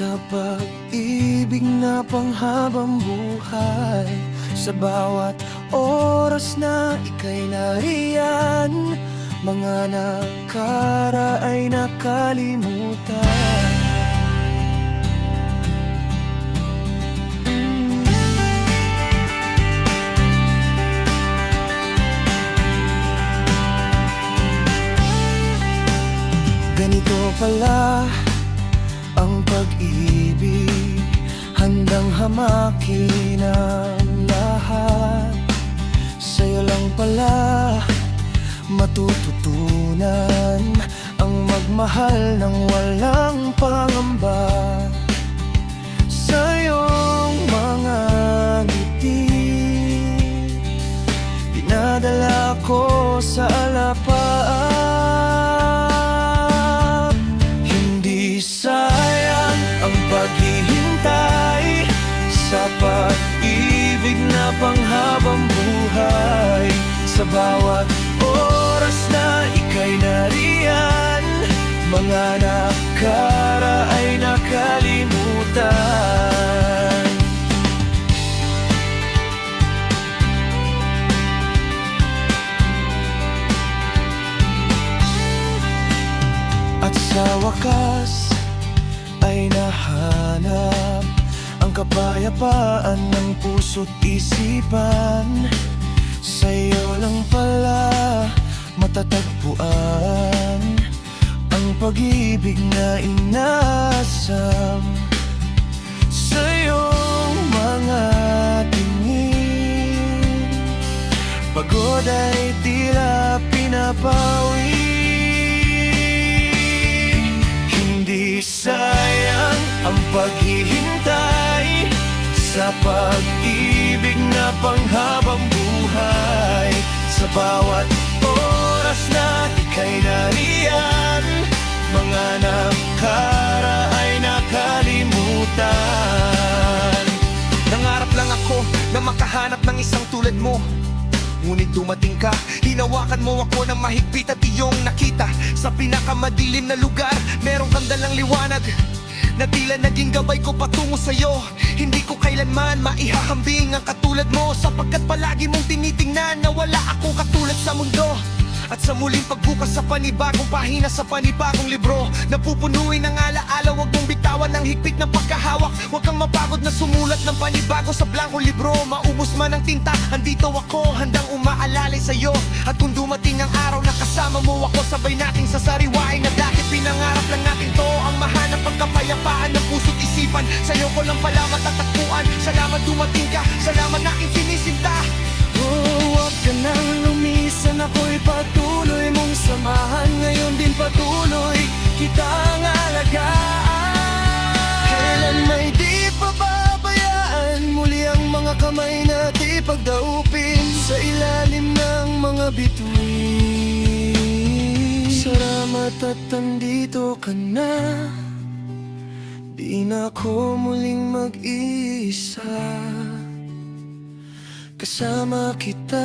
Sa pag-ibig na panghabang buhay, sa bawat oras na ika'y nariyan, mga nakara ay nakalimutan. Ganito pala ang pag-ibig, handang hamakin ang lahat. Sa'yo lang pala matututunan ang magmahal ng walang pangamba. Sa iyong mga ngiti, dinadala ko sa alapaan. Hindi sayang ang paghihintay sa pag-ibig na panghabang buhay. Sa bawat oras na ika'y nariyan, mga nakara ay nakalimutan. At sa wakas ay nahanap ang kapayapaan ng puso't isipan. Sa'yo lang pala matatagpuan ang pag-ibig na inasam. Sa iyong mga tingin, pagod ay tila pinapawi. Hindi sayang ang paghihintay sa pag-ibig na panghabang buhay. Sa bawat oras na ika'y nariyan, mga nakara ay nakalimutan. Nangarap lang ako na makahanap ng isang tulad mo, ngunit dumating ka, hinawakan mo ako ng mahigpit at iyong nakita. Sa pinakamadilim na lugar, meron kang dalang liwanag na tila naging gabay ko patungo sa'yo. Hindi ko kailanman maihahambing ang katulad mo, sapagkat palagi mong tinitingnan na wala akong katulad sa mundo. At sa muling pagbukas sa panibagong pahina, sa panibagong libro, napupunuin ng alaala. Huwag mong bitawan ng higpit ng pagkahawak. Huwag kang mapagod na sumulat ng panibago sa blankong libro. Maubos man ang tinta, andito ako, handang umaalalay sa'yo. At kung dumating ang araw na kasama mo ako, sabay nating sasariwain na dati pinangarap lang natin to, ang mahanap ang kapayapaan ng puso't isipan. Sa'yo ko lang pala matatagpuan. Salamat dumating ka, salamat na aking sinisinta. Huwag ka nang lumisan, ako'y patuloy mong samahan. Ngayon din patuloy kitang alagaan. Kailan may di pababayaan, muli ang mga kamay na di pagdaupin sa ilalim ng mga bituin. Salamat at andito ka na, di na ako muling mag-iisa. Kasama kita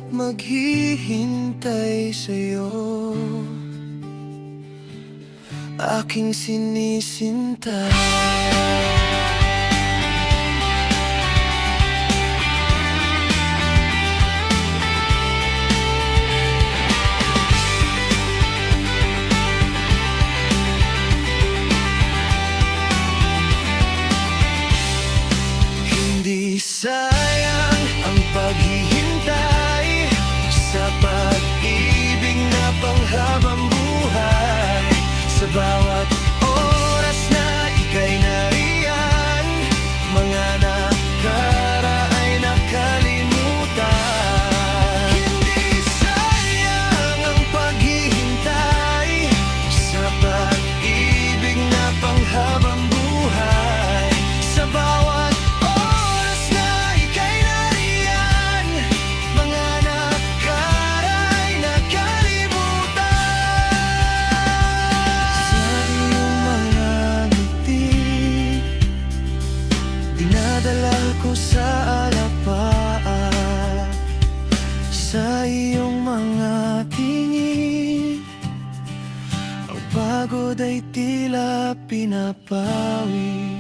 at maghihintay sa'yo, aking sinisinta. Hindi sayang ang paghihintay sa pag-ibig na panghabang buhay. Sa bawat oras na ika'y nariyan, mga nakara ay nakalimutan. Hindi sayang ang paghihintay sa pag-ibig na panghabang buhay. Sa bawat oras na ika'y nariyan, mga nakara ay nakalimutan. Sa iyong mga ngiti, dinadala ko sa alapaan. Sa iyong mga tingin, ang pagod ay tila pinapawi.